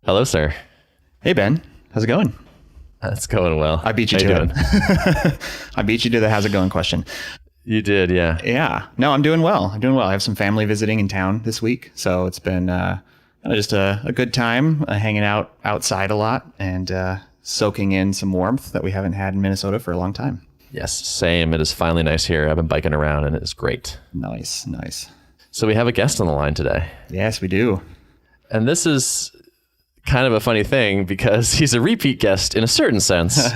Hello, sir. Hey, Ben. How's it going? It's going well. I beat you to it. I beat you to the how's it going question. You did, yeah. Yeah. No, I'm doing well. I have some family visiting in town this week. So it's been just a good time hanging out outside a lot and soaking in some warmth that we haven't had in Minnesota for a long time. Yes, same. It is finally nice here. I've been biking around and it is great. Nice. So we have a guest on the line today. Yes, we do. And this is kind of a funny thing because he's a repeat guest in a certain sense,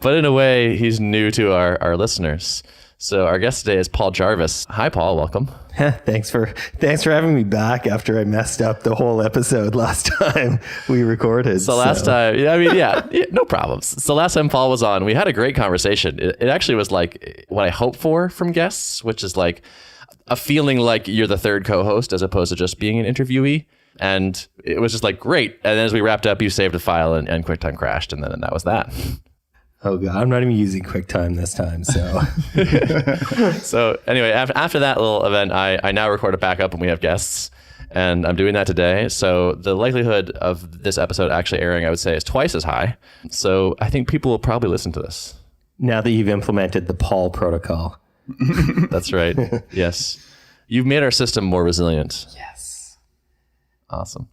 but in a way he's new to our listeners. So our guest today is Paul Jarvis. Hi, Paul. Welcome. Thanks for having me back after I messed up the whole episode last time we recorded. So last time, yeah, no problems. So last time Paul was on, we had a great conversation. It actually was like what I hope for from guests, which is like a feeling like you're the third co-host as opposed to just being an interviewee. And it was just like, great. And then as we wrapped up, you saved a file and QuickTime crashed. And then that was that. Oh, God. I'm not even using QuickTime this time. So so anyway, after that little event, I now record it back up and we have guests. And I'm doing that today. So the likelihood of this episode actually airing, I would say, is twice as high. So I think people will probably listen to this. Now that you've implemented the Paul protocol. That's right. Yes. You've made our system more resilient. Yes. Awesome.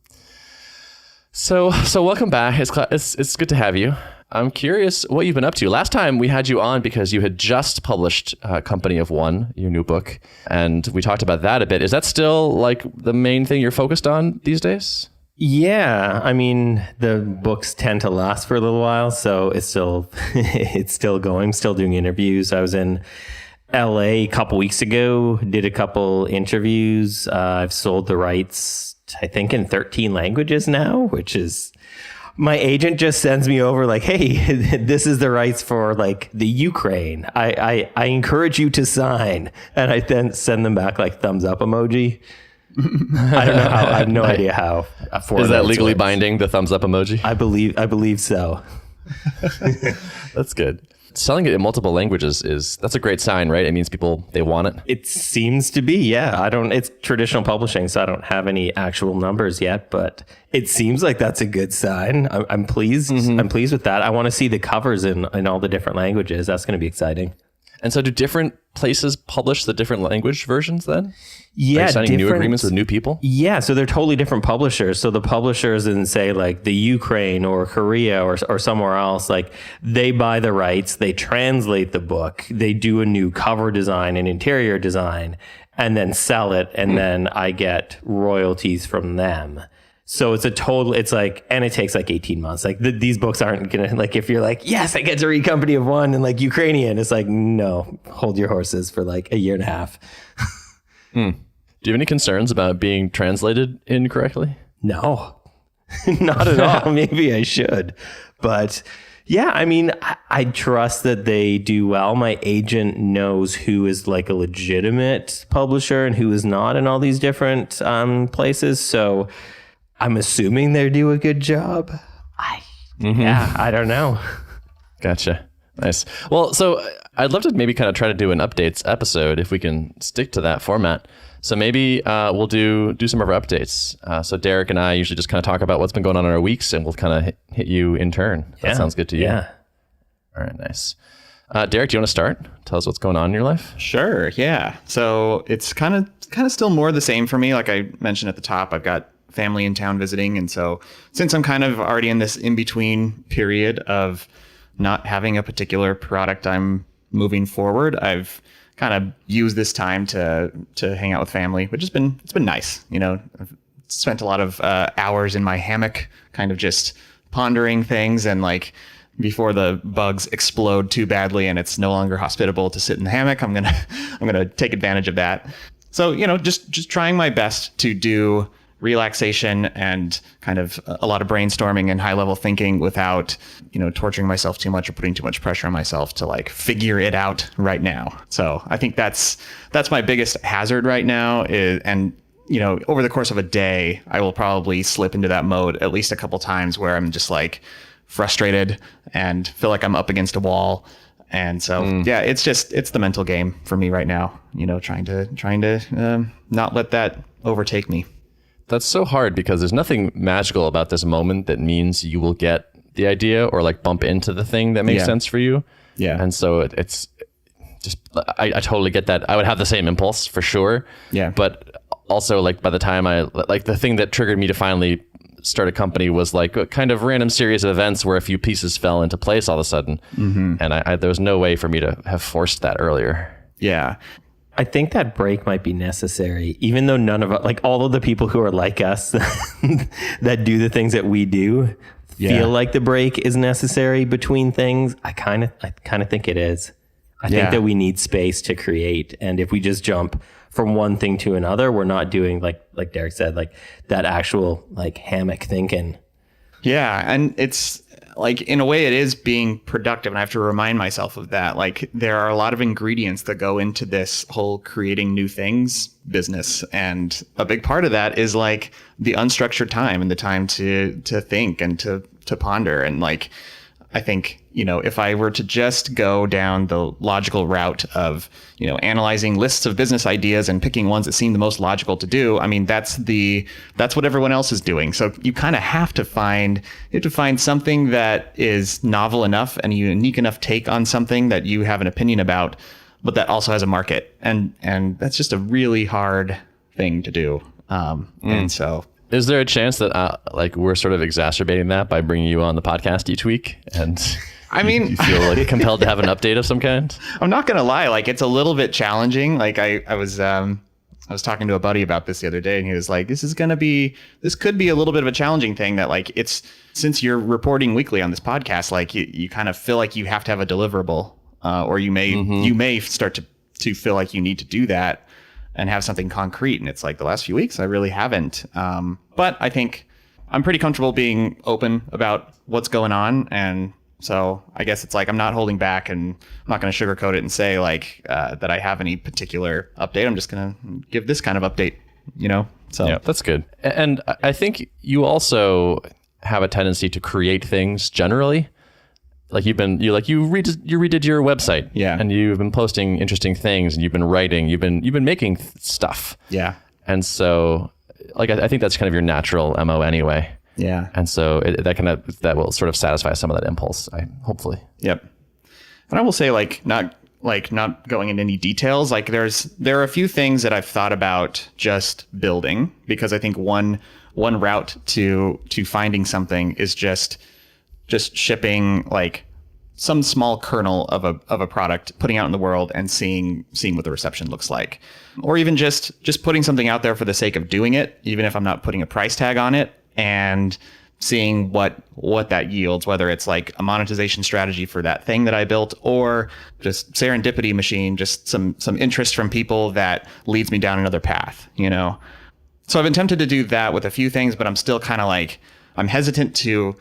So welcome back. It's good to have you. I'm curious what you've been up to. Last time we had you on because you had just published Company of One, your new book, and we talked about that a bit. Is that still like the main thing you're focused on these days? Yeah, I mean, the books tend to last for a little while, so it's still going. I'm still doing interviews. I was in LA a couple weeks ago, did a couple interviews. I've sold the rights, I think, in 13 languages now, which is, my agent just sends me over like, hey, this is the rights for like the Ukraine. I encourage you to sign. And I then send them back like thumbs up emoji. I don't know how, I have no idea how. Is that legally binding, the thumbs up emoji? I believe so. That's good. Selling it in multiple languages that's a great sign, right? It means people, they want it. It seems to be, yeah. It's traditional publishing, so I don't have any actual numbers yet, but it seems like that's a good sign. I'm pleased. Mm-hmm. I'm pleased with that. I want to see the covers in all the different languages. That's going to be exciting. And so do different places publish the different language versions then? Yeah. Are you signing new agreements with new people? Yeah. So they're totally different publishers. So the publishers in, say, like the Ukraine or Korea or somewhere else, like they buy the rights, they translate the book, they do a new cover design and interior design, and then sell it. And then I get royalties from them. So it's like, and it takes like 18 months. Like these books aren't going to, like, if you're like, yes, I get to read Company of One and like Ukrainian, it's like, no, hold your horses for like a year and a half. Do you have any concerns about being translated incorrectly? No, not at all. Maybe I should. But yeah, I mean, I trust that they do well. My agent knows who is like a legitimate publisher and who is not in all these different places. So I'm assuming they do a good job. Yeah, I don't know. Gotcha. Nice. Well, so I'd love to maybe kind of try to do an updates episode if we can stick to that format. So maybe we'll do some of our updates. So Derrick and I usually just kind of talk about what's been going on in our weeks, and we'll kind of hit you in turn. That sounds good to you. Yeah. All right, nice. Derrick, do you want to start? Tell us what's going on in your life. Sure. Yeah. So it's kind of still more the same for me. Like I mentioned at the top, I've got family in town visiting. And so since I'm kind of already in this in-between period of not having a particular product I'm moving forward, I've kind of used this time to hang out with family, which it's been nice. You know, I've spent a lot of hours in my hammock kind of just pondering things, and like before the bugs explode too badly and it's no longer hospitable to sit in the hammock, I'm gonna take advantage of that. So, you know, just trying my best to do relaxation and kind of a lot of brainstorming and high level thinking without, you know, torturing myself too much or putting too much pressure on myself to like figure it out right now. So I think that's my biggest hazard right now and you know, over the course of a day, I will probably slip into that mode at least a couple times where I'm just like frustrated and feel like I'm up against a wall. And so, yeah, it's the mental game for me right now, you know, trying to not let that overtake me. That's so hard because there's nothing magical about this moment that means you will get the idea or like bump into the thing that makes sense for you. Yeah. And so it's just, I totally get that. I would have the same impulse for sure. Yeah. But also like by the time the thing that triggered me to finally start a company was like a kind of random series of events where a few pieces fell into place all of a sudden. Mm-hmm. And there was no way for me to have forced that earlier. Yeah. I think that break might be necessary, even though none of us, like all of the people who are like us that do the things that we do feel like the break is necessary between things. I kind of think it is. I think that we need space to create. And if we just jump from one thing to another, we're not doing like Derrick said, like that actual like hammock thinking. Yeah. And it's like, in a way it is being productive. And I have to remind myself of that. Like there are a lot of ingredients that go into this whole creating new things business. And a big part of that is like the unstructured time and the time to think and to ponder. And like, I think, if I were to just go down the logical route of, analyzing lists of business ideas and picking ones that seem the most logical to do, I mean, that's what everyone else is doing. So you kind of have to find something that is novel enough and a unique enough take on something that you have an opinion about, but that also has a market. And that's just a really hard thing to do. And so. Is there a chance that we're sort of exacerbating that by bringing you on the podcast each week? And I mean, you feel like compelled to have an update of some kind? I'm not going to lie. Like it's a little bit challenging. Like I was talking to a buddy about this the other day and he was like, this could be a little bit of a challenging thing that like since you're reporting weekly on this podcast, like you kind of feel like you have to have a deliverable or you may start to feel like you need to do that and have something concrete. And it's like the last few weeks, I really haven't. But I think I'm pretty comfortable being open about what's going on. And so I guess it's like, I'm not holding back and I'm not going to sugarcoat it and say like that I have any particular update. I'm just going to give this kind of update, So yeah, that's good. And I think you also have a tendency to create things generally. Like you redid your website, and you've been posting interesting things, and you've been writing, you've been making stuff, and so like I think that's kind of your natural MO anyway, and so that will sort of satisfy some of that impulse, hopefully. Yep. And I will say not going into any details, like there are a few things that I've thought about just building, because I think one route to finding something is just shipping like some small kernel of a product, putting out in the world and seeing what the reception looks like, or even just putting something out there for the sake of doing it, even if I'm not putting a price tag on it, and seeing what that yields, whether it's like a monetization strategy for that thing that I built, or just serendipity machine, just some interest from people that leads me down another path, So I've been tempted to do that with a few things, but I'm still kind of like, I'm hesitant to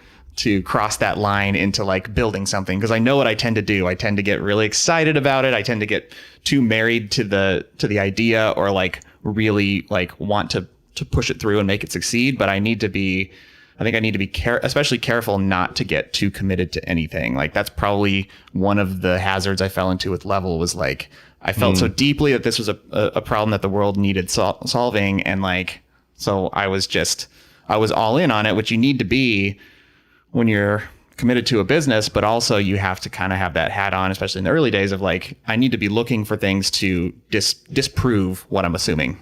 cross that line into like building something, because I know what I tend to do. I tend to get really excited about it. I tend to get too married to the idea, or like really like want to push it through and make it succeed. But I need to be especially careful not to get too committed to anything. Like that's probably one of the hazards I fell into with Level, was like, I felt so deeply that this was a problem that the world needed solving. And like, so I was all in on it, which you need to be when you're committed to a business, but also you have to kind of have that hat on, especially in the early days of like, I need to be looking for things to disprove what I'm assuming,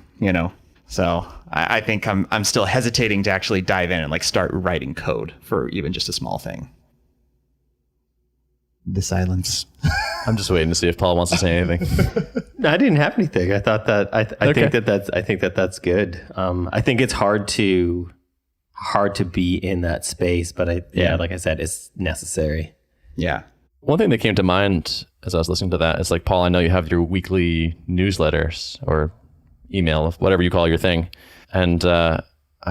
So I think I'm still hesitating to actually dive in and like start writing code for even just a small thing. The silence. I'm just waiting to see if Paul wants to say anything. No, I didn't have anything. I thought that I think that's good. I think it's hard to be in that space, but like I said, it's necessary. Yeah. One thing that came to mind as I was listening to that is like, Paul, I know you have your weekly newsletters or email, whatever you call your thing. And I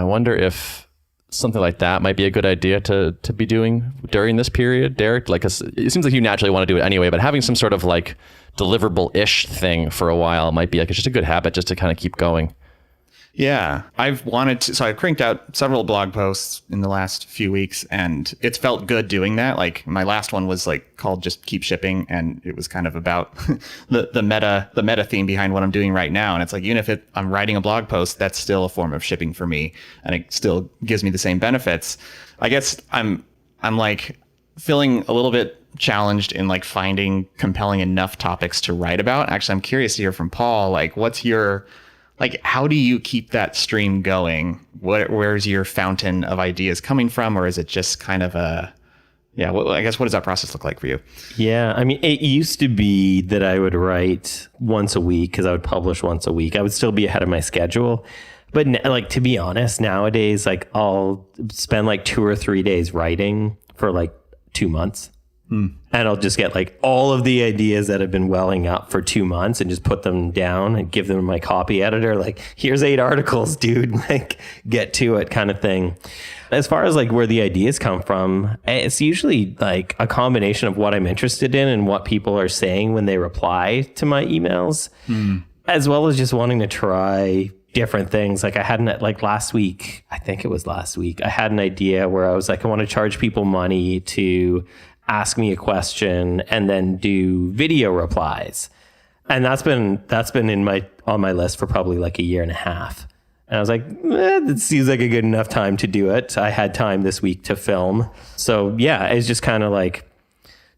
wonder if something like that might be a good idea to be doing during this period, Derrick. Like, it seems like you naturally want to do it anyway, but having some sort of like deliverable-ish thing for a while might be like, it's just a good habit just to kind of keep going. Yeah, so I cranked out several blog posts in the last few weeks, and it's felt good doing that. Like my last one was like called Just Keep Shipping, and it was kind of about the meta theme behind what I'm doing right now. And it's like, even if I'm writing a blog post, that's still a form of shipping for me, and it still gives me the same benefits. I guess I'm like feeling a little bit challenged in like finding compelling enough topics to write about. Actually, I'm curious to hear from Paul, like how do you keep that stream going? Where's your fountain of ideas coming from? Or is it just kind of I guess what does that process look like for you? Yeah, I mean, it used to be that I would write once a week because I would publish once a week. I would still be ahead of my schedule. But like, to be honest, nowadays, like I'll spend like 2 or 3 days writing for like 2 months. And I'll just get like all of the ideas that have been welling up for 2 months and just put them down and give them to my copy editor. Like, here's 8 articles, dude, like get to it kind of thing. As far as like where the ideas come from, it's usually like a combination of what I'm interested in and what people are saying when they reply to my emails, as well as just wanting to try different things. Like I had last week, I think it was last week, I had an idea where I was like, I want to charge people money to ask me a question and then do video replies. And that's been on my list for probably like 1.5 years. And I was like, it seems like a good enough time to do it. I had time this week to film. So yeah, it's just kind of like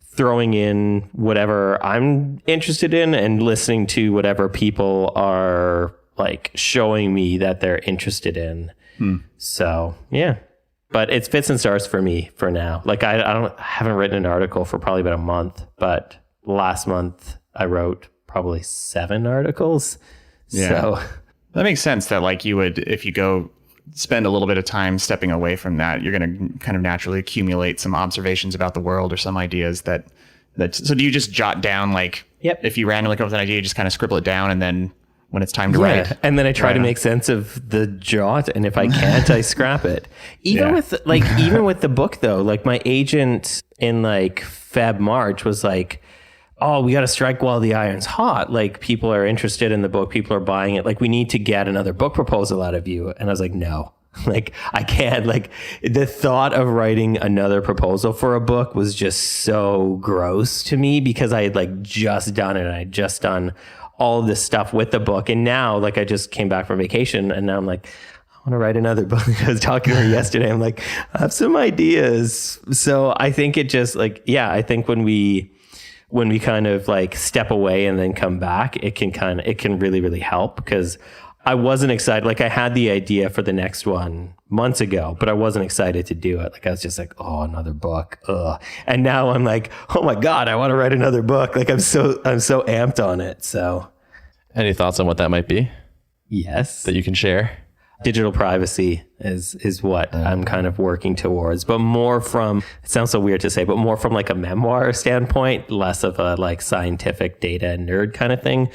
throwing in whatever I'm interested in and listening to whatever people are like showing me that they're interested in. So yeah. But it's fits and starts for me for now. Like I haven't written an article for probably about a month, but last month I wrote probably 7 articles. Yeah. So that makes sense that like you would, if you go spend a little bit of time stepping away from that, you're going to kind of naturally accumulate some observations about the world or some ideas that so do you just jot down like, if you randomly come up with an idea, you just kind of scribble it down and then when it's time to write. And then I try to make sense of the jot. And if I can't, I scrap it. Even with the book though, like my agent in like March was like, oh, we got to strike while the iron's hot. Like people are interested in the book. People are buying it. Like we need to get another book proposal out of you. And I was like, no, like I can't. Like the thought of writing another proposal for a book was just so gross to me because I had like just done it. I had just done all of this stuff with the book. And now like I just came back from vacation and now I'm like, I want to write another book. I was talking to her yesterday. I'm like, I have some ideas. So I think it just like, I think when we kind of like step away and then come back, it can really, really help because I wasn't excited. Like I had the idea for the next one months ago, but I wasn't excited to do it. Like I was just like, oh, another book. Ugh. And now I'm like, oh my God, I want to write another book. Like I'm so amped on it. So any thoughts on what that might be? Yes. That you can share? Digital privacy is what I'm kind of working towards, but more from, it sounds so weird to say, but more from like a memoir standpoint, less of a like scientific data nerd kind of thing.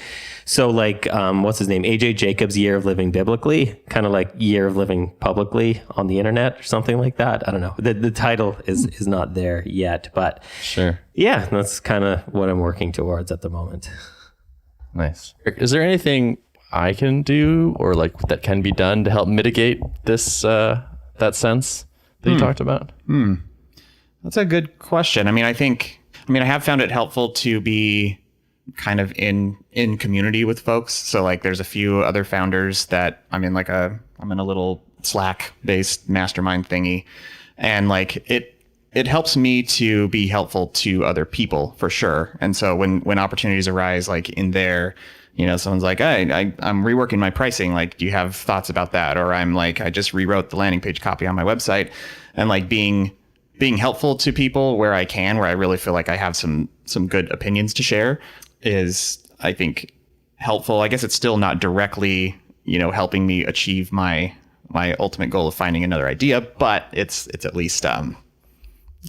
So like, what's his name? AJ Jacobs' Year of Living Biblically, kind of like Year of Living Publicly on the internet or something like that. I don't know. The title is not there yet, but sure. Yeah, that's kind of what I'm working towards at the moment. Nice. Is there anything I can do or like that can be done to help mitigate this that sense that you talked about? That's a good question. I mean, I have found it helpful to be kind of in community with folks. So like there's a few other founders that I'm in a little Slack based mastermind thingy, and like it helps me to be helpful to other people for sure. And so when opportunities arise like in there, you know, someone's like, hey, I'm reworking my pricing. Like, do you have thoughts about that? Or I'm like, I just rewrote the landing page copy on my website, and like being helpful to people where I can, where I really feel like I have some good opinions to share is, I think, helpful. I guess it's still not directly, you know, helping me achieve my ultimate goal of finding another idea, but it's at least, I don't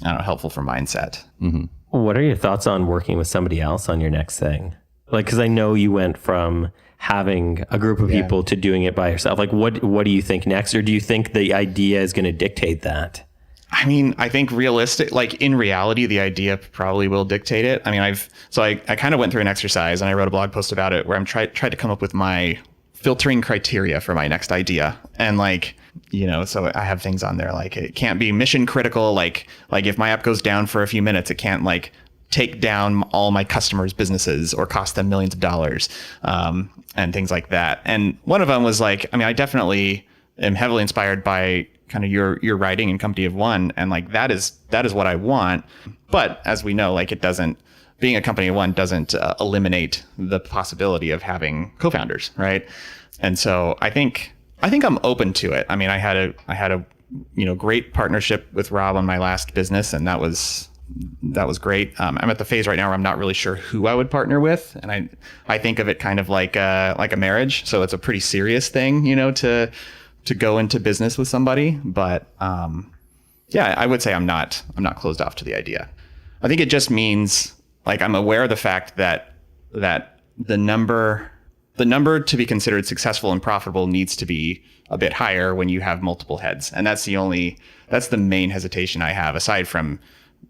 know, helpful for mindset. Mm-hmm. What are your thoughts on working with somebody else on your next thing? Like, because I know you went from having a group of people to doing it by yourself. Like, what do you think next? Or do you think the idea is going to dictate that? I mean, I think in reality, the idea probably will dictate it. I mean, I kind of went through an exercise and I wrote a blog post about it where I'm tried to come up with my filtering criteria for my next idea. And like, so I have things on there like it can't be mission critical. Like if my app goes down for a few minutes, it can't like take down all my customers' businesses or cost them millions of dollars, and things like that. And one of them was like, I definitely am heavily inspired by kind of your writing and Company of One. And like, that is what I want. But as we know, like being a Company of One doesn't eliminate the possibility of having co-founders. Right. And so I think I'm open to it. I had a great partnership with Rob on my last business, and that was great. I'm at the phase right now where I'm not really sure who I would partner with. And I think of it kind of like a marriage. So it's a pretty serious thing, to go into business with somebody. But I would say I'm not closed off to the idea. I think it just means like I'm aware of the fact that the number to be considered successful and profitable needs to be a bit higher when you have multiple heads. And that's the main hesitation I have, aside from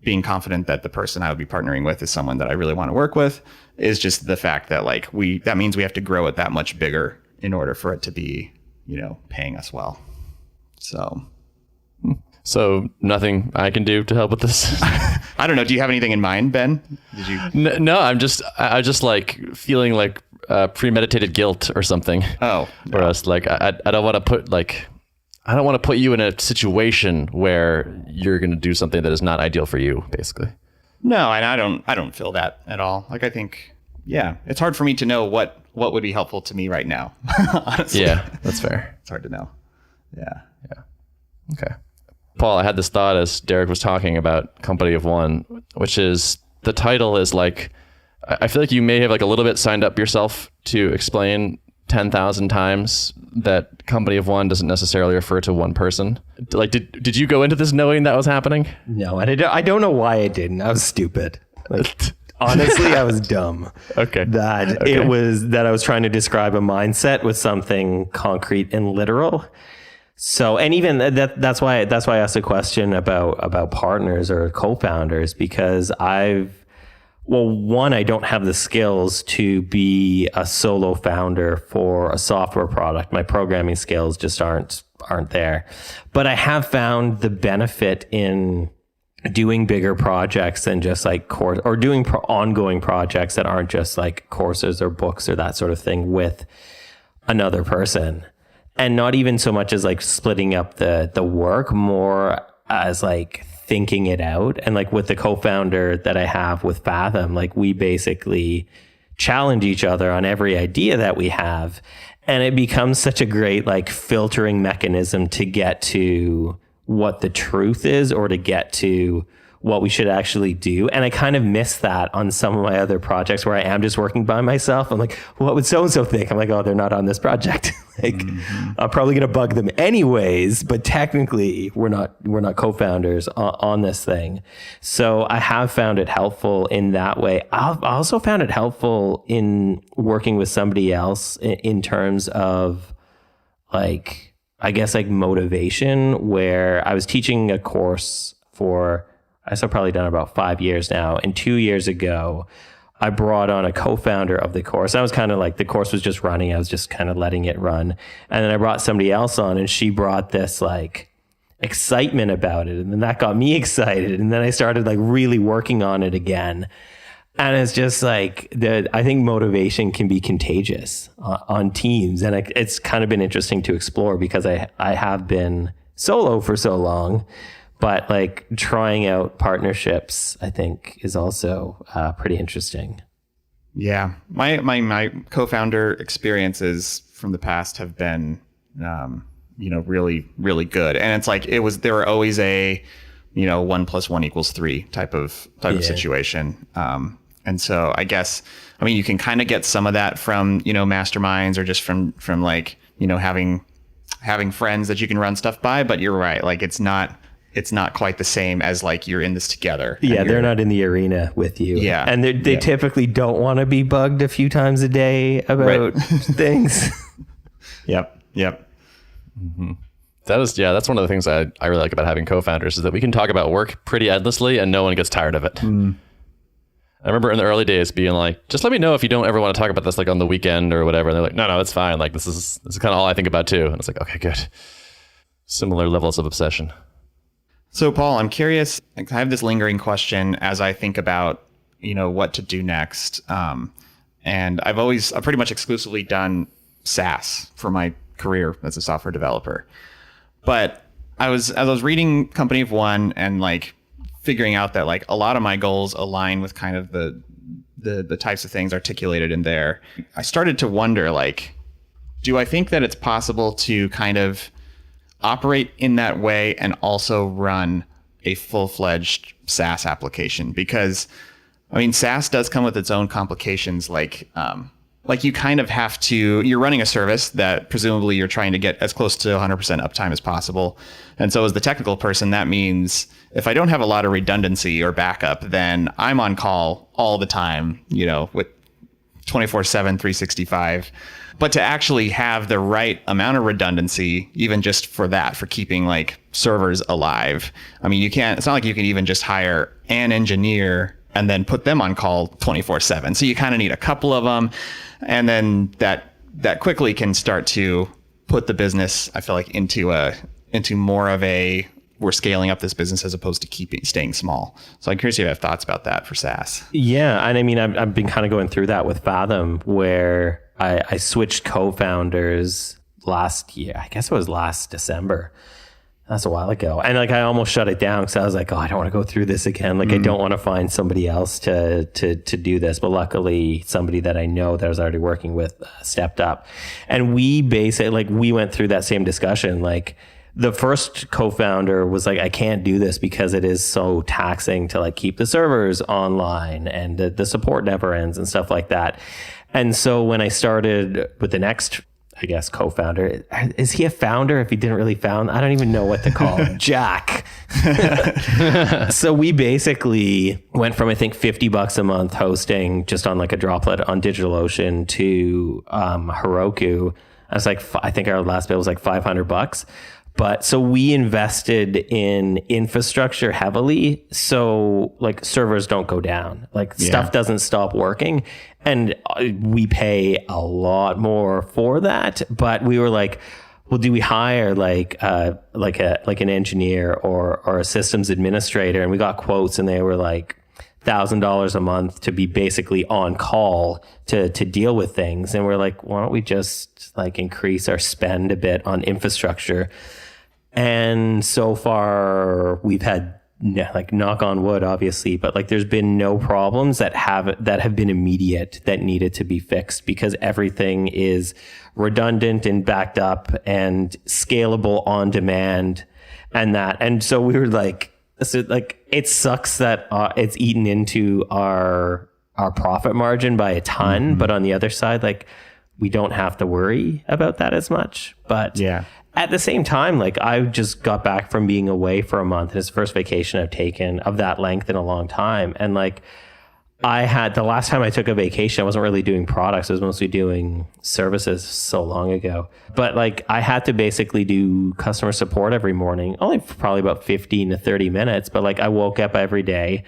being confident that the person I would be partnering with is someone that I really want to work with, is just the fact that like that means we have to grow it that much bigger in order for it to be, paying us well. So nothing I can do to help with this. I don't know. Do you have anything in mind, Ben? Did you? No, I just like feeling like premeditated guilt or something. Oh, no. Or else like, I don't want to put you in a situation where you're going to do something that is not ideal for you, basically. No, and I don't feel that at all. Like, I think, it's hard for me to know what would be helpful to me right now. Honestly. Yeah, that's fair. It's hard to know. Yeah. Okay. Paul, I had this thought as Derrick was talking about Company of One, which is the title is like, I feel like you may have like a little bit signed up yourself to explain 10,000 times that Company of One doesn't necessarily refer to one person. Like, did you go into this knowing that was happening? No, and I don't know why I didn't. I was stupid. Like, honestly, I was dumb. Okay. It was that I was trying to describe a mindset with something concrete and literal. So, and even that's why I asked a question about partners or co-founders, because I don't have the skills to be a solo founder for a software product. My programming skills just aren't there. But I have found the benefit in doing bigger projects than just like course, or doing ongoing projects that aren't just like courses or books or that sort of thing with another person. And not even so much as like splitting up the work, more as like thinking it out. And like with the co-founder that I have with Fathom, like we basically challenge each other on every idea that we have. And it becomes such a great like filtering mechanism to get to what the truth is, or to get to what we should actually do. And I kind of miss that on some of my other projects where I am just working by myself. I'm like, what would so-and-so think? I'm like, oh, they're not on this project. Like, I'm probably going to bug them anyways, but technically we're not co-founders on this thing. So I have found it helpful in that way. I also found it helpful in working with somebody else in terms of like, I guess like motivation, where I was teaching a course for, I've probably done about 5 years now. And 2 years ago, I brought on a co-founder of the course. I was kind of like, the course was just running. I was just kind of letting it run. And then I brought somebody else on, and she brought this like excitement about it. And then that got me excited. And then I started like really working on it again. And it's just like, I think motivation can be contagious on teams. And it's kind of been interesting to explore, because I have been solo for so long. But like trying out partnerships, I think, is also pretty interesting. Yeah, my co-founder experiences from the past have been, really, really good. And it's like there were always a, 1 + 1 = 3 type of situation. And so I guess, you can kind of get some of that from, masterminds, or just from like, having friends that you can run stuff by. But you're right, like it's not quite the same as like you're in this together. Yeah, they're not in the arena with you. Yeah. And they typically don't want to be bugged a few times a day about things. Yep. Mm-hmm. That's one of the things I really like about having co-founders, is that we can talk about work pretty endlessly and no one gets tired of it. I remember in the early days being like, just let me know if you don't ever want to talk about this like on the weekend or whatever. And they're like, no, it's fine. Like this is kind of all I think about too. And it's like, okay, good. Similar levels of obsession. So Paul, I'm curious, I have this lingering question as I think about, what to do next. And I've pretty much exclusively done SaaS for my career as a software developer. But as I was reading Company of One and like figuring out that like a lot of my goals align with kind of the types of things articulated in there, I started to wonder, like, do I think that it's possible to kind of operate in that way and also run a full-fledged SaaS application? Because I mean, SaaS does come with its own complications. Like you kind of have to, you're running a service that presumably you're trying to get as close to 100% uptime as possible. And so as the technical person, that means if I don't have a lot of redundancy or backup, then I'm on call all the time, with 24/7, 365. But to actually have the right amount of redundancy, even just for keeping like servers alive. I mean, it's not like you can even just hire an engineer and then put them on call 24/7. So you kind of need a couple of them. And then that quickly can start to put the business, I feel like, into more of a, we're scaling up this business as opposed to staying small. So I'm curious if you have thoughts about that for SaaS. Yeah. And I mean, I've been kind of going through that with Fathom, where I switched co-founders last year. I guess it was last December. That's a while ago. And like, I almost shut it down because I was like, oh, I don't want to go through this again. Like, I don't want to find somebody else to do this. But luckily, somebody that I know that I was already working with stepped up. And we went through that same discussion. Like, the first co-founder was like, I can't do this because it is so taxing to like keep the servers online and the support never ends and stuff like that. And so when I started with the next, I guess, co-founder, is he a founder if he didn't really found? I don't even know what to call him. Jack. So we basically went from, I think, $50 a month hosting just on like a droplet on DigitalOcean to Heroku. I was like, I think our last bill was like $500. But so we invested in infrastructure heavily. So like servers don't go down, stuff doesn't stop working. And we pay a lot more for that. But we were like, well, do we hire like an engineer or a systems administrator? And we got quotes and they were like $1,000 a month to be basically on call to deal with things. And we're like, why don't we just like increase our spend a bit on infrastructure? And so far we've had, like, knock on wood, obviously, but like there's been no problems that have been immediate that needed to be fixed, because everything is redundant and backed up and scalable on demand and so we were like, it sucks that it's eaten into our profit margin by a ton, but on the other side, like, we don't have to worry about that as much. But yeah. At the same time, like, I just got back from being away for a month, and it's the first vacation I've taken of that length in a long time. And like, the last time I took a vacation, I wasn't really doing products. I was mostly doing services so long ago. But like, I had to basically do customer support every morning, only for probably about 15 to 30 minutes. But like, I woke up every day,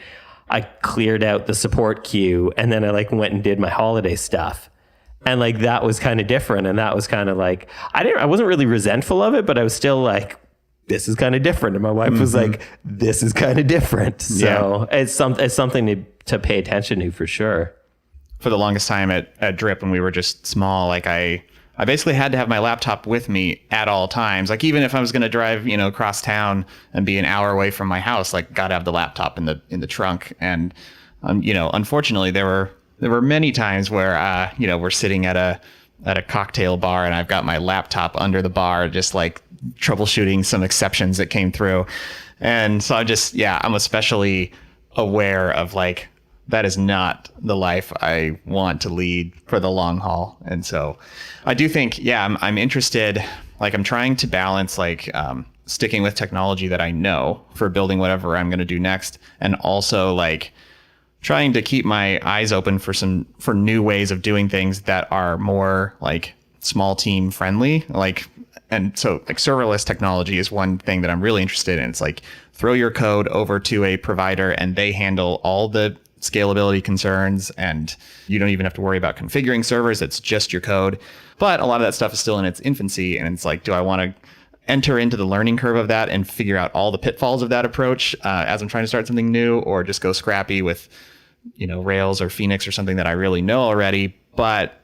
I cleared out the support queue, and then I like went and did my holiday stuff. And like, that was kind of different. And that was kind of like, I wasn't really resentful of it, but I was still like, this is kind of different. And my wife was like, this is kind of different. So it's something to pay attention to, for sure. For the longest time at Drip, when we were just small, like I basically had to have my laptop with me at all times. Like, even if I was going to drive, across town and be an hour away from my house, like, got to have the laptop in the trunk. And, unfortunately there were many times where, we're sitting at a cocktail bar and I've got my laptop under the bar, just like troubleshooting some exceptions that came through. And so I'm especially aware of, like, that is not the life I want to lead for the long haul. And so I do think, I'm interested, like, I'm trying to balance, like, sticking with technology that I know for building whatever I'm going to do next. And also, like, trying to keep my eyes open for new ways of doing things that are more like small team friendly. And so like serverless technology is one thing that I'm really interested in. It's like, throw your code over to a provider and they handle all the scalability concerns, and you don't even have to worry about configuring servers. It's just your code. But a lot of that stuff is still in its infancy, and it's like, do I want to enter into the learning curve of that and figure out all the pitfalls of that approach as I'm trying to start something new, or just go scrappy with, Rails or Phoenix or something that I really know already, but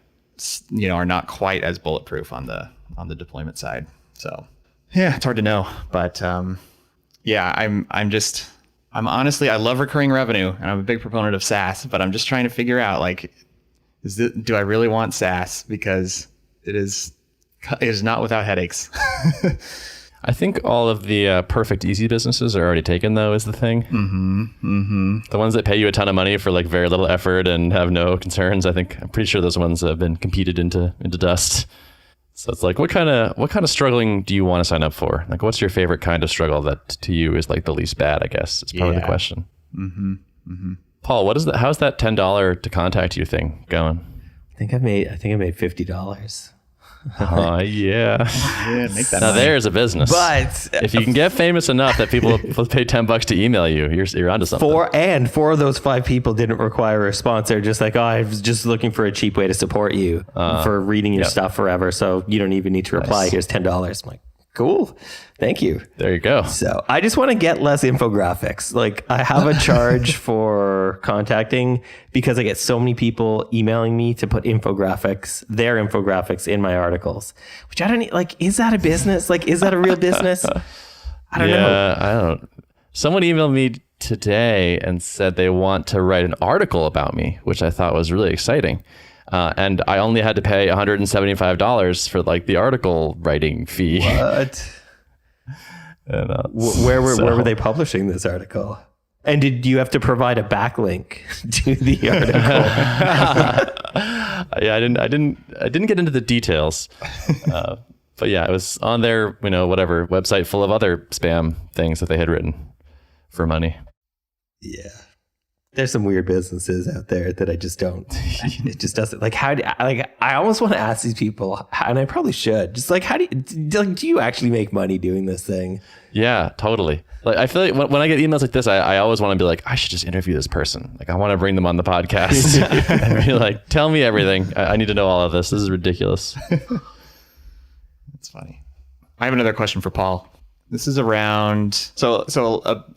are not quite as bulletproof on the deployment side. So yeah, it's hard to know, but I'm honestly, I love recurring revenue, and I'm a big proponent of SaaS, but I'm just trying to figure out, like, do I really want SaaS? Because it is not without headaches. I think all of the perfect easy businesses are already taken, though, is the thing. The ones that pay you a ton of money for like very little effort and have no concerns, I'm pretty sure those ones have been competed into dust. So it's like, what kind of struggling do you want to sign up for? Like, what's your favorite kind of struggle that to you is like the least bad, I guess, is probably the question. Paul, how's that $10 to contact you thing going? I think I made $50. Oh, yeah. Make that now money. there's a business. But if you can get famous enough that people will pay $10 to email you, you're onto something. Four of those 5 people didn't require a response. They're just like, I was just looking for a cheap way to support you for reading your stuff forever. So you don't even need to reply. Nice. Here's $10. I'm like, cool. Thank you. There you go. So I just want to get less infographics. Like, I have a charge for contacting because I get so many people emailing me to put their infographics in my articles, which I don't like. Is that a business? Like, is that a real business? I don't know. I don't. Someone emailed me today and said they want to write an article about me, which I thought was really exciting. And I only had to pay $175 for like the article writing fee. What? And, where were they publishing this article? And did you have to provide a backlink to the article? Yeah, I didn't get into the details. But yeah, it was on their, whatever website full of other spam things that they had written for money. Yeah. There's some weird businesses out there that I just don't. It just doesn't I almost want to ask these people, and I probably should. Just like, do you actually make money doing this thing? Yeah, totally. Like, I feel like when I get emails like this, I always want to be like, I should just interview this person. Like, I want to bring them on the podcast and be like, tell me everything. I need to know all of this. This is ridiculous. That's funny. I have another question for Paul. This is around, so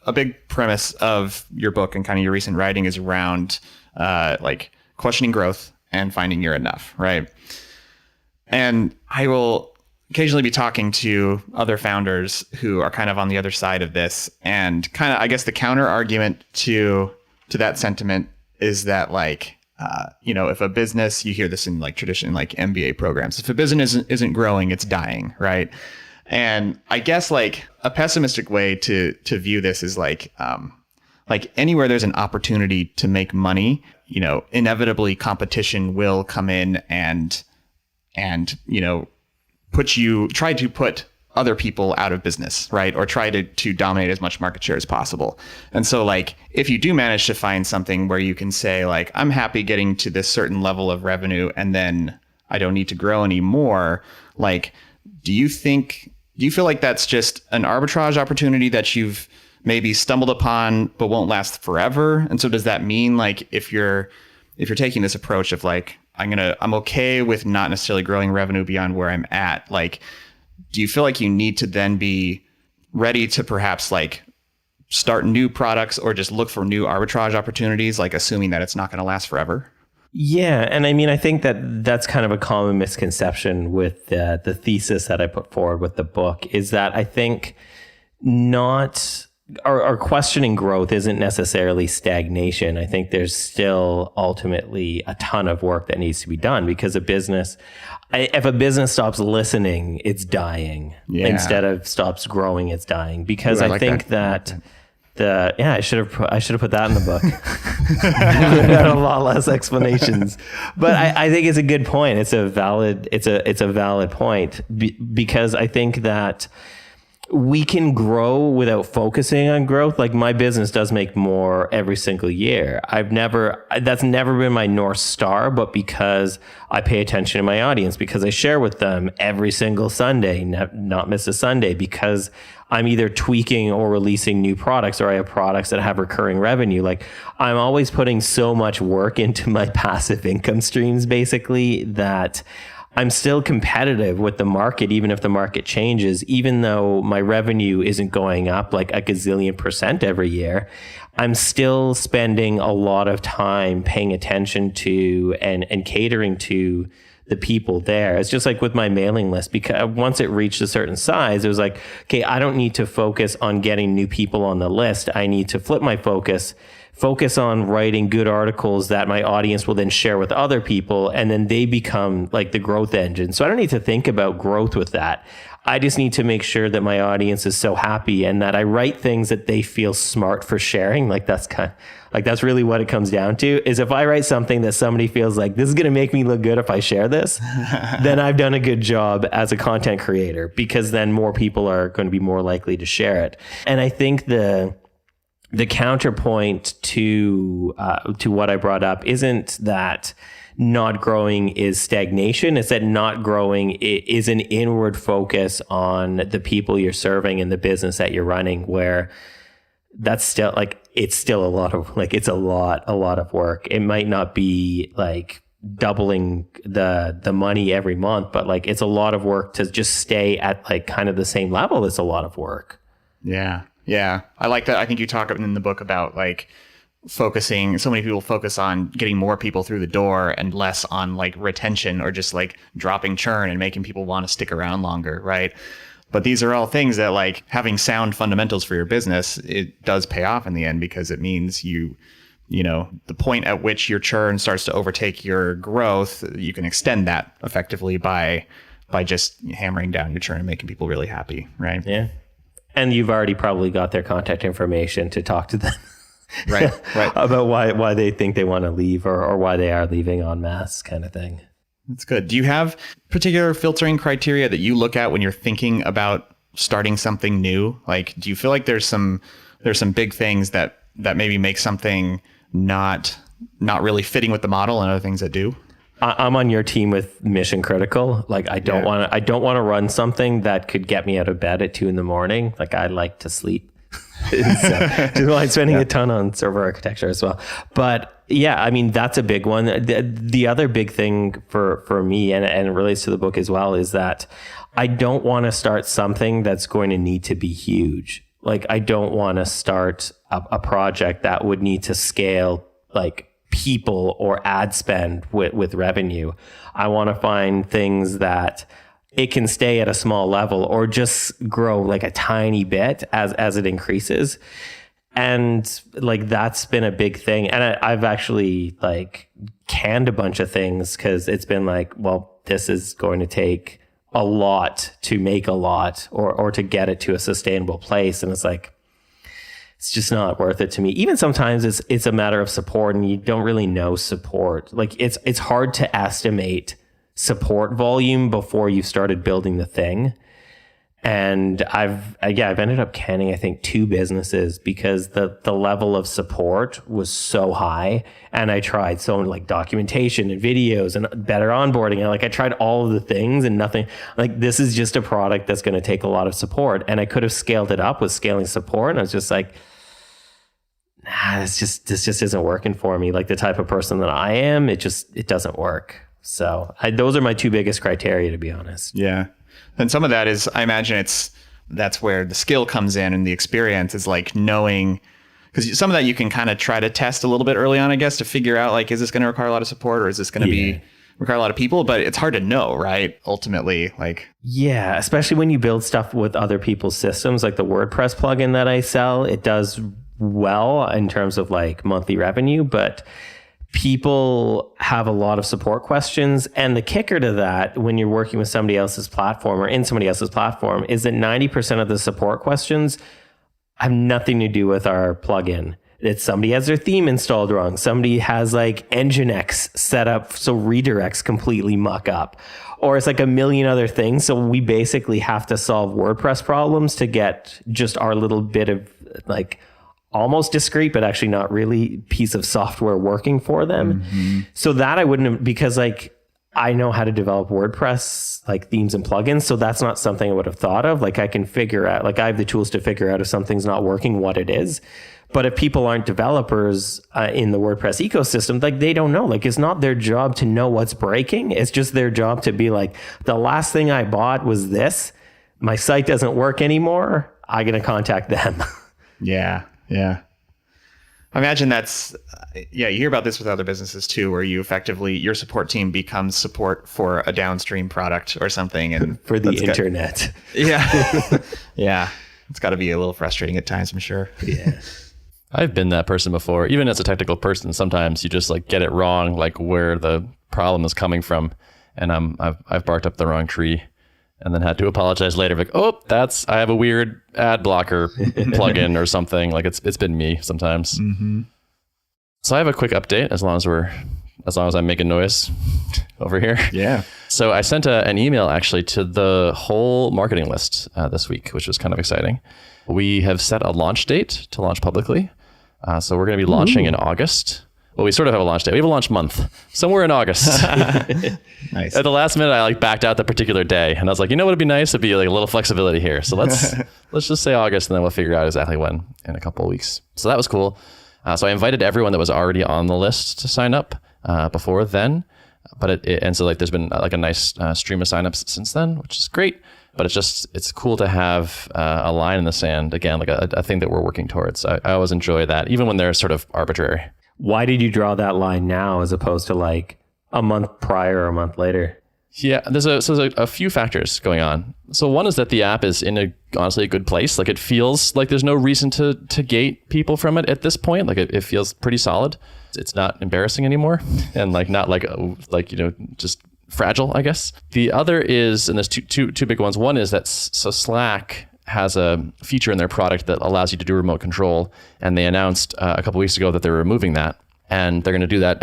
a big premise of your book and kind of your recent writing is around like questioning growth and finding your enough, right? And I will occasionally be talking to other founders who are kind of on the other side of this, and kind of, I guess the counter argument to that sentiment is that like, if a business, you hear this in like tradition, like MBA programs, if a business isn't growing, it's dying, right? And I guess like a pessimistic way to view this is like anywhere there's an opportunity to make money, inevitably competition will come in and try to put other people out of business, right? Or try to dominate as much market share as possible. And so like, if you do manage to find something where you can say like, I'm happy getting to this certain level of revenue and then I don't need to grow anymore, like, do you feel like that's just an arbitrage opportunity that you've maybe stumbled upon but won't last forever? And so does that mean like if you're taking this approach of like, I'm okay with not necessarily growing revenue beyond where I'm at, like, do you feel like you need to then be ready to perhaps like start new products or just look for new arbitrage opportunities, like assuming that it's not going to last forever? Yeah. And I mean, I think that's kind of a common misconception with the thesis that I put forward with the book, is that I think our questioning growth isn't necessarily stagnation. I think there's still ultimately a ton of work that needs to be done, because if a business stops listening, it's dying. Yeah. Instead of stops growing, it's dying. Because I think that I should have put that in the book. Had a lot less explanations, but I think it's a good point. It's a valid point because I think that we can grow without focusing on growth. Like my business does make more every single year. That's never been my North Star, but because I pay attention to my audience, because I share with them every single Sunday, not miss a Sunday, because I'm either tweaking or releasing new products, or I have products that have recurring revenue. Like I'm always putting so much work into my passive income streams, basically, that I'm still competitive with the market, even if the market changes, even though my revenue isn't going up like a gazillion% every year. I'm still spending a lot of time paying attention to and catering to the people there. It's just like with my mailing list, because once it reached a certain size, it was like, okay, I don't need to focus on getting new people on the list. I need to flip my focus on writing good articles that my audience will then share with other people, and then they become like the growth engine. So I don't need to think about growth with that. I just need to make sure that my audience is so happy and that I write things that they feel smart for sharing. That's really what it comes down to, is if I write something that somebody feels like this is going to make me look good if I share this, then I've done a good job as a content creator, because then more people are going to be more likely to share it. And I think the counterpoint to what I brought up isn't that not growing is stagnation. It's that not growing is an inward focus on the people you're serving and the business that you're running, where that's still like, it's still a lot of work. It might not be like doubling the money every month, but like it's a lot of work to just stay at like kind of the same level. It's a lot of work. Yeah. Yeah. I like that. I think you talk in the book about like focusing. So many people focus on getting more people through the door and less on like retention or just like dropping churn and making people want to stick around longer. Right. But these are all things that, like, having sound fundamentals for your business, it does pay off in the end, because it means you know, the point at which your churn starts to overtake your growth, you can extend that effectively by just hammering down your churn and making people really happy. Right. Yeah. And you've already probably got their contact information to talk to them. Right. About why they think they want to leave or why they are leaving en masse, kind of thing. That's good. Do you have particular filtering criteria that you look at when you're thinking about starting something new? Like, do you feel like there's some big things that maybe make something not really fitting with the model, and other things that do? I'm on your team with mission critical. Like I don't want to run something that could get me out of bed at 2 a.m. Like I like to sleep. So, just like spending a ton on server architecture as well. But yeah, I mean, that's a big one. The other big thing for me, and it relates to the book as well, is that I don't want to start something that's going to need to be huge. Like I don't want to start a project that would need to scale like people or ad spend with revenue. I want to find things that it can stay at a small level or just grow like a tiny bit as it increases. And like, that's been a big thing. And I've actually like canned a bunch of things, because it's been like, well, this is going to take a lot to make a lot or to get it to a sustainable place. And it's like, it's just not worth it to me. Even sometimes it's a matter of support, and you don't really know support. Like it's hard to estimate support volume before you've started building the thing. And I've ended up canning, I think, 2 businesses because the level of support was so high. And I tried so like documentation and videos and better onboarding. And like, I tried all of the things and nothing. Like, this is just a product that's going to take a lot of support. And I could have scaled it up with scaling support. And I was just like, nah, this just isn't working for me. Like the type of person that I am, it doesn't work. So those are my 2 biggest criteria, to be honest. Yeah. And some of that is, I imagine that's where the skill comes in, and the experience is like knowing, because some of that you can kind of try to test a little bit early on, I guess, to figure out like, is this going to require a lot of support, or is this going to require a lot of people? But it's hard to know, right? Ultimately, like. Yeah, especially when you build stuff with other people's systems, like the WordPress plugin that I sell, it does well in terms of like monthly revenue, but people have a lot of support questions. And the kicker to that, when you're working with somebody else's platform or in somebody else's platform, is that 90% of the support questions have nothing to do with our plugin. that somebody has their theme installed wrong. Somebody has like Nginx set up so redirects completely muck up. Or it's like a million other things. So we basically have to solve WordPress problems to get just our little bit of like almost discrete, but actually not really piece of software working for them. So that I wouldn't have, because like I know how to develop WordPress like themes and plugins. So that's not something I would have thought of. Like I can figure out, like I have the tools to figure out if something's not working, what it is. But if people aren't developers in the WordPress ecosystem, like they don't know. Like it's not their job to know what's breaking. It's just their job to be like, the last thing I bought was this. My site doesn't work anymore. I'm going to contact them. Yeah. I imagine that's, you hear about this with other businesses too, where you effectively, your support team becomes support for a downstream product or something. And for the internet. Yeah. Yeah. It's got to be a little frustrating at times, I'm sure. Yeah. I've been that person before. Even as a technical person, sometimes you just like get it wrong, like where the problem is coming from. And I've barked up the wrong tree and then had to apologize later. Like, I have a weird ad blocker plugin or something. Like it's been me sometimes. So I have a quick update as long as I'm making noise over here. Yeah. So I sent an email actually to the whole marketing list this week, which was kind of exciting. We have set a launch date to launch publicly. So we're going to be launching in August. Well, we sort of have a launch date. We have a launch month somewhere in August. Nice. At the last minute, I like backed out the particular day, and I was like, you know what would be nice? It'd be like a little flexibility here. So let's just say August, and then we'll figure out exactly when in a couple of weeks. So that was cool. So I invited everyone that was already on the list to sign up before then. But and so like there's been like a nice stream of signups since then, which is great. But it's cool to have a line in the sand again, like a thing that we're working towards. I always enjoy that, even when they're sort of arbitrary. Why did you draw that line now as opposed to like a month prior or a month later? Yeah, there's a few factors going on. So one is that the app is in honestly a good place. Like it feels like there's no reason to gate people from it at this point. Like it feels pretty solid. It's not embarrassing anymore, and like not like just fragile, I guess. The other is, and there's two big ones. One is that Slack has a feature in their product that allows you to do remote control, and they announced a couple weeks ago that they're removing that, and they're going to do that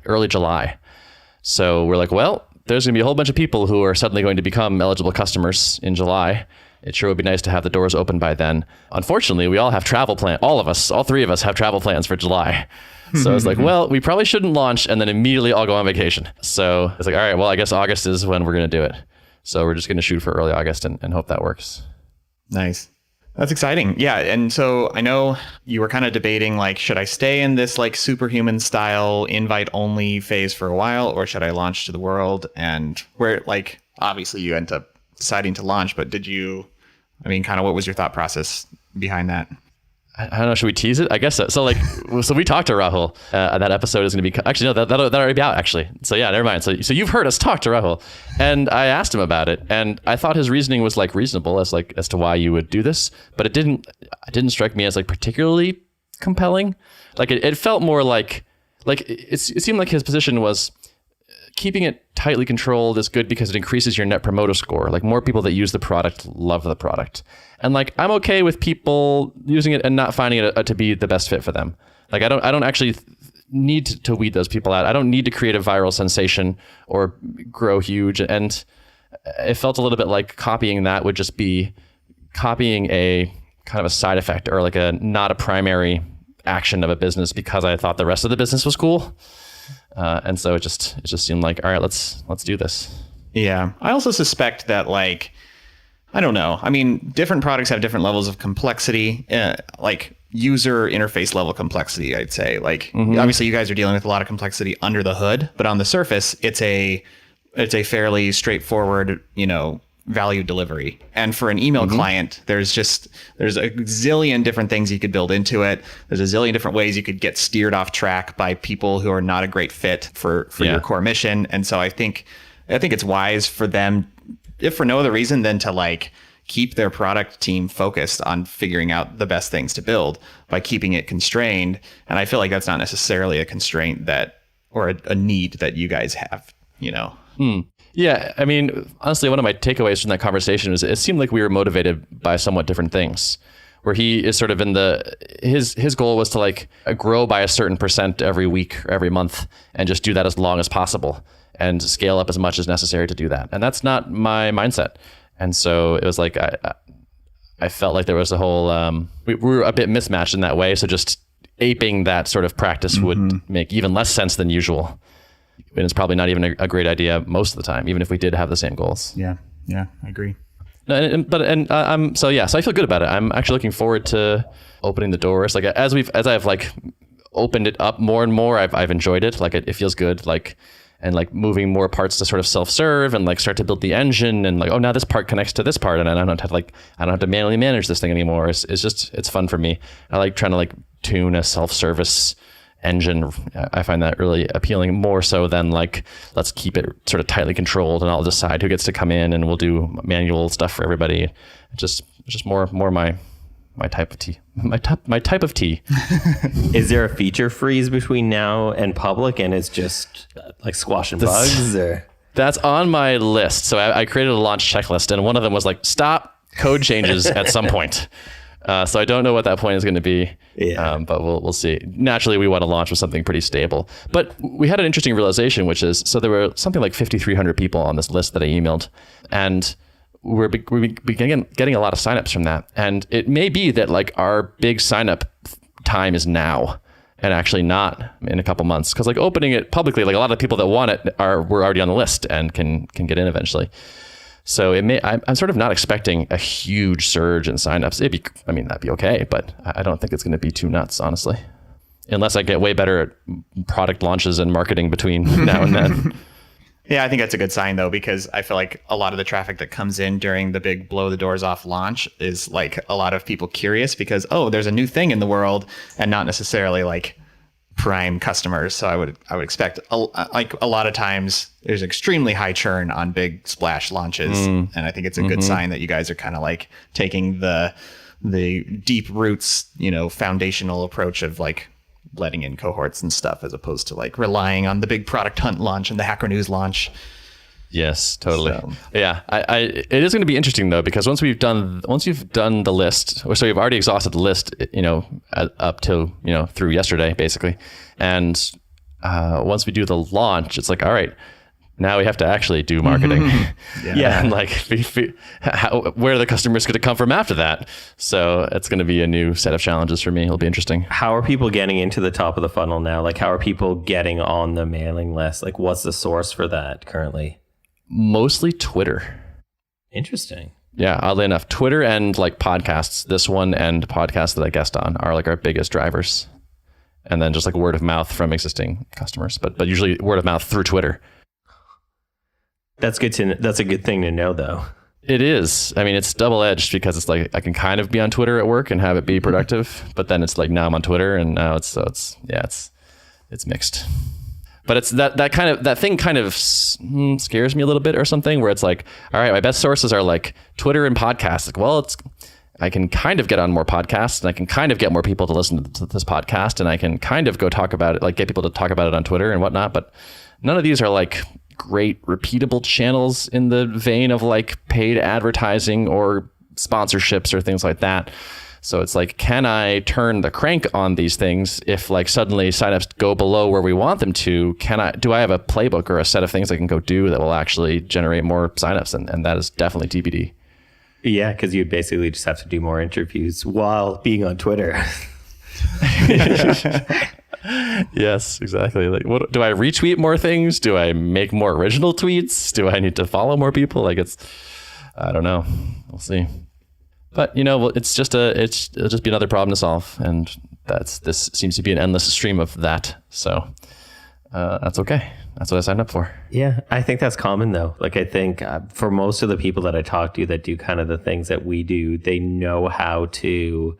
early July. So we're like, well, there's going to be a whole bunch of people who are suddenly going to become eligible customers in July. It sure would be nice to have the doors open by then. Unfortunately, we all have travel plans. All three of us have travel plans for July. So I was like, well, we probably shouldn't launch and then immediately all go on vacation. So it's like, all right, well, I guess August is when we're going to do it. So we're just going to shoot for early August and hope that works. Nice. That's exciting. Yeah. And so I know you were kind of debating, like, should I stay in this like superhuman style invite only phase for a while, or should I launch to the world? And where, like, obviously you end up deciding to launch, but kind of what was your thought process behind that? I don't know. Should we tease it? I guess so. So we talked to Rahul. That episode is going to be actually no. That'll already be out actually. So yeah, never mind. So you've heard us talk to Rahul, and I asked him about it, and I thought his reasoning was like reasonable as to why you would do this, but it didn't strike me as like particularly compelling. Like it felt more like it seemed like his position was keeping it tightly controlled is good because it increases your net promoter score. Like more people that use the product love the product. And like, I'm okay with people using it and not finding it to be the best fit for them. Like I don't actually need to weed those people out. I don't need to create a viral sensation or grow huge. And it felt a little bit like copying that would just be copying a kind of a side effect or like not a primary action of a business because I thought the rest of the business was cool. And so it just seemed like, all right, let's do this. Yeah. I also suspect that like, I don't know. I mean, different products have different levels of complexity, like user interface level complexity, I'd say. Like, obviously you guys are dealing with a lot of complexity under the hood, but on the surface, it's a fairly straightforward, value delivery. And for an email client, there's a zillion different things you could build into it. There's a zillion different ways you could get steered off track by people who are not a great fit for your core mission. And so I think it's wise for them, if for no other reason than to like keep their product team focused on figuring out the best things to build by keeping it constrained. And I feel like that's not necessarily a constraint or a need that you guys have, Yeah, I mean, honestly, one of my takeaways from that conversation is it seemed like we were motivated by somewhat different things. where he is sort of in his goal was to like grow by a certain percent every week or every month and just do that as long as possible and scale up as much as necessary to do that. And that's not my mindset. And so it was like, I felt like there was a whole, we were a bit mismatched in that way. So just aping that sort of practice would make even less sense than usual. And it's probably not even a great idea most of the time, even if we did have the same goals. Yeah, I agree. So I feel good about it. I'm actually looking forward to opening the doors. Like as I've like opened it up more and more, I've enjoyed it. Like it feels good. Like, and like moving more parts to sort of self-serve and like start to build the engine and like, oh, now this part connects to this part and I don't have to manually manage this thing anymore. It's fun for me. I like trying to like tune a self-service engine. I find that really appealing, more so than like, let's keep it sort of tightly controlled and I'll decide who gets to come in and we'll do manual stuff for everybody. It's just more my type of tea. My type of tea. Is there a feature freeze between now and public, and it's just like squashing bugs? Or that's on my list. So I created a launch checklist, and one of them was like, stop code changes at some point. So I don't know what that point is going to be. Yeah. But we'll see. Naturally, we want to launch with something pretty stable. But we had an interesting realization, which is, so there were something like 5,300 people on this list that I emailed, and we're getting a lot of signups from that. And it may be that like our big signup time is now and actually not in a couple months. Cause like opening it publicly, like a lot of the people that want it were already on the list and can get in eventually. So I'm sort of not expecting a huge surge in signups. That'd be okay, but I don't think it's going to be too nuts, honestly, unless I get way better at product launches and marketing between now and then. Yeah, I think that's a good sign, though, because I feel like a lot of the traffic that comes in during the big blow the doors off launch is like a lot of people curious because, oh, there's a new thing in the world, and not necessarily like prime customers. So I would expect like a lot of times there's extremely high churn on big splash launches. And I think it's a good sign that you guys are kind of like taking the deep roots, foundational approach of like letting in cohorts and stuff, as opposed to like relying on the big product hunt launch and the Hacker News launch. Yes, totally. So. Yeah, it is going to be interesting though, because once you've done the list, so you've already exhausted the list, up to through yesterday basically, and once we do the launch, it's like, all right, now we have to actually do marketing. Yeah. And like, where are the customers going to come from after that? So it's going to be a new set of challenges for me. It'll be interesting. How are people getting into the top of the funnel now? Like, how are people getting on the mailing list? Like, what's the source for that currently? Mostly Twitter. Interesting. Yeah, oddly enough, Twitter and like podcasts. This one and podcasts that I guest on are like our biggest drivers. And then just like word of mouth from existing customers, but usually word of mouth through Twitter. That's good that's a good thing to know, though. It is. I mean, it's double-edged because it's like I can kind of be on Twitter at work and have it be productive, but then it's like now I'm on Twitter and now it's mixed. But it's that thing kind of scares me a little bit or something, where it's like, all right, my best sources are like Twitter and podcasts. Like, well, I can kind of get on more podcasts and I can kind of get more people to listen to this podcast and I can kind of go talk about it, like get people to talk about it on Twitter and whatnot. But none of these are like great repeatable channels in the vein of like paid advertising or sponsorships or things like that. So it's like, can I turn the crank on these things if like suddenly signups go below where we want them to? Do I have a playbook or a set of things I can go do that will actually generate more signups? And that is definitely TBD. Yeah, because you'd basically just have to do more interviews while being on Twitter. Yes, exactly. Like, what do I retweet more things? Do I make more original tweets? Do I need to follow more people? Like, I don't know. We'll see. But it'll just be another problem to solve, and this seems to be an endless stream of that. So that's okay. That's what I signed up for. Yeah, I think that's common though. Like, I think for most of the people that I talk to that do kind of the things that we do, they know how to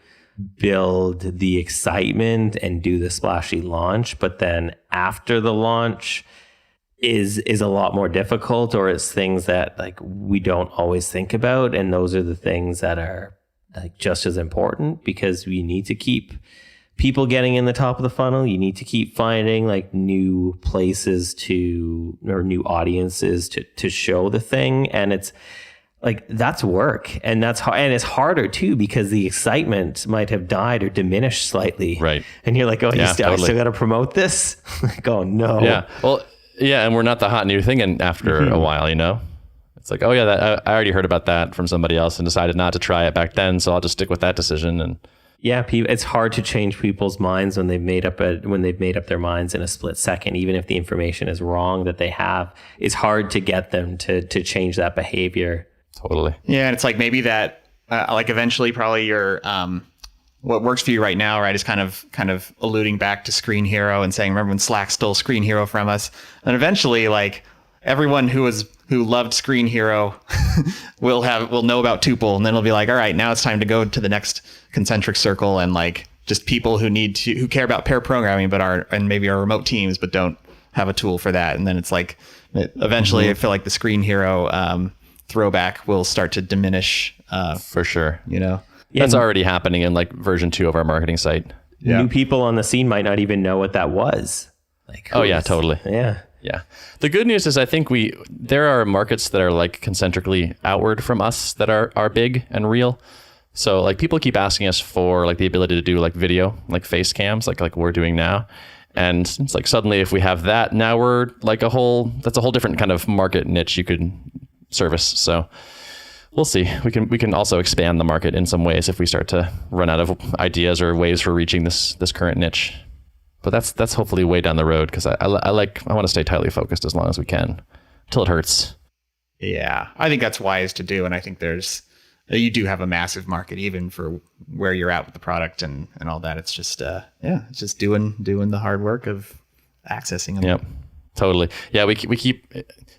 build the excitement and do the splashy launch, but then after the launch is a lot more difficult, or it's things that like we don't always think about, and those are the things that are like just as important, because we need to keep people getting in the top of the funnel. You need to keep finding like new places or new audiences to show the thing. And it's like that's work, and that's hard, and it's harder too because the excitement might have died or diminished slightly. Right. And you're like, oh, I totally. still got to promote this. Like, oh no. Yeah. Well, yeah. And we're not the hot new thing. And after a while, it's like, oh yeah, I already heard about that from somebody else and decided not to try it back then. So I'll just stick with that decision. And yeah, it's hard to change people's minds when they've made up their minds in a split second, even if the information is wrong that they have. It's hard to get them to change that behavior. Totally. Yeah, and it's like maybe that like eventually probably your what works for you right now, right, is kind of alluding back to Screen Hero and saying, remember when Slack stole Screen Hero from us? And eventually, like everyone who loved Screen Hero will know about Tuple, and then it'll be like, all right, now it's time to go to the next concentric circle, and like just people who care about pair programming and maybe are remote teams but don't have a tool for that. And then it's like eventually I feel like the Screen Hero throwback will start to diminish for sure. Yeah, that's already happening in like version 2 of our marketing site. Yeah. New people on the scene might not even know what that was. Like, Oh yeah, totally. Yeah. Yeah. The good news is I think there are markets that are like concentrically outward from us that are big and real. So like people keep asking us for like the ability to do like video, like face cams, like we're doing now. And it's like suddenly if we have that, now we're like that's a whole different kind of market niche you could service. So we'll see. We can also expand the market in some ways if we start to run out of ideas or ways for reaching this current niche. But that's hopefully way down the road because I want to stay tightly focused as long as we can until it hurts. Yeah, I think that's wise to do, and I think you do have a massive market even for where you're at with the product and all that. It's just it's just doing the hard work of accessing them. Yep, totally. Yeah,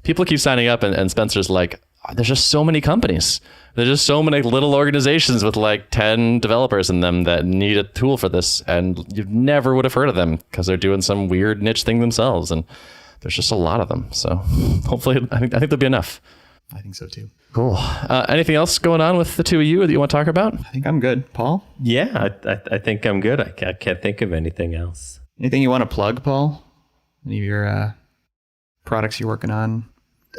people keep signing up, and Spencer's like, there's just so many companies. There's just so many little organizations with like 10 developers in them that need a tool for this. And you never would have heard of them because they're doing some weird niche thing themselves. And there's just a lot of them. So hopefully, I think there'll be enough. I think so too. Cool. Anything else going on with the two of you that you want to talk about? I think I'm good. Paul? Yeah, I think I'm good. I can't think of anything else. Anything you want to plug, Paul? Any of your products you're working on?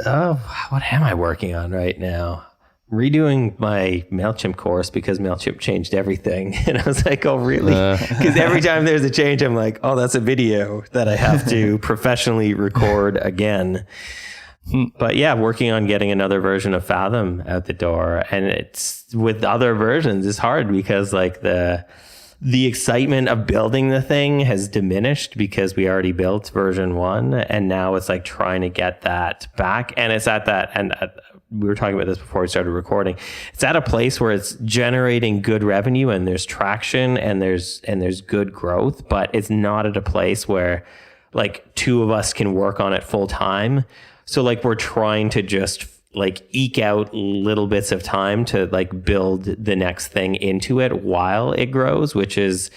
Oh, what am I working on right now? Redoing my MailChimp course because MailChimp changed everything. And I was like, oh, really? Because every time there's a change, I'm like, oh, that's a video that I have to professionally record again. But yeah, working on getting another version of Fathom out the door. And it's with other versions, it's hard because like the excitement of building the thing has diminished because we already built version 1. And now it's like trying to get that back. And it's at that, and we were talking about this before we started recording. It's at a place where it's generating good revenue and there's traction and there's good growth, but it's not at a place where like 2 of us can work on it full time. So like we're trying to just like eke out little bits of time to like build the next thing into it while it grows, which is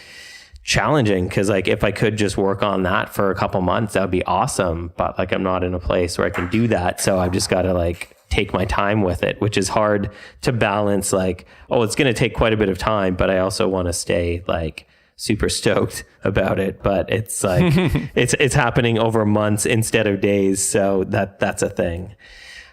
challenging because like if I could just work on that for a couple months, that would be awesome. But like I'm not in a place where I can do that. So I've just got to like take my time with it, which is hard to balance. Like, oh, it's going to take quite a bit of time, but I also want to stay like super stoked about it. But it's like it's happening over months instead of days. So that's a thing.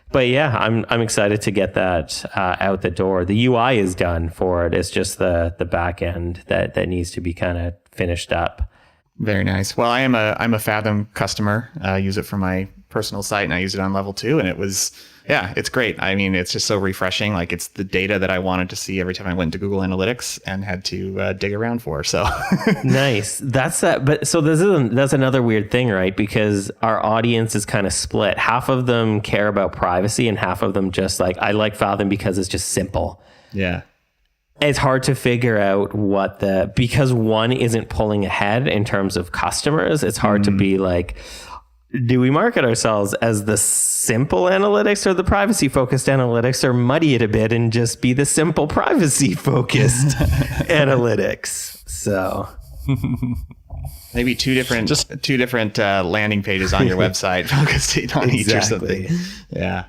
But yeah, I'm excited to get that out the door. The UI is done for it. It's just the back end that needs to be kind of finished up. Very nice. Well, I'm a Fathom customer. I use it for my personal site, and I use it on level 2, and it's great. I mean, it's just so refreshing. Like it's the data that I wanted to see every time I went to Google Analytics and had to dig around for. So nice. That's that. But so that's another weird thing, right? Because our audience is kind of split. Half of them care about privacy, and half of them just like, I like Fathom because it's just simple. Yeah. It's hard to figure out because one isn't pulling ahead in terms of customers. It's hard to be like, do we market ourselves as the simple analytics or the privacy focused analytics, or muddy it a bit and just be the simple privacy focused analytics? So maybe two different landing pages on your website focused on each or something. Yeah.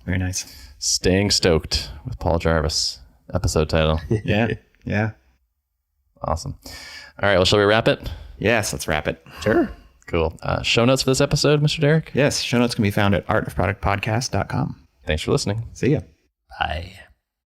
Very nice. Staying Stoked with Paul Jarvis, episode title. Yeah. Awesome. All right. Well, shall we wrap it? Yes, let's wrap it. Sure. Cool. Show notes for this episode, Mr. Derrick? Yes, show notes can be found at artofproductpodcast.com. Thanks for listening. See ya. Bye.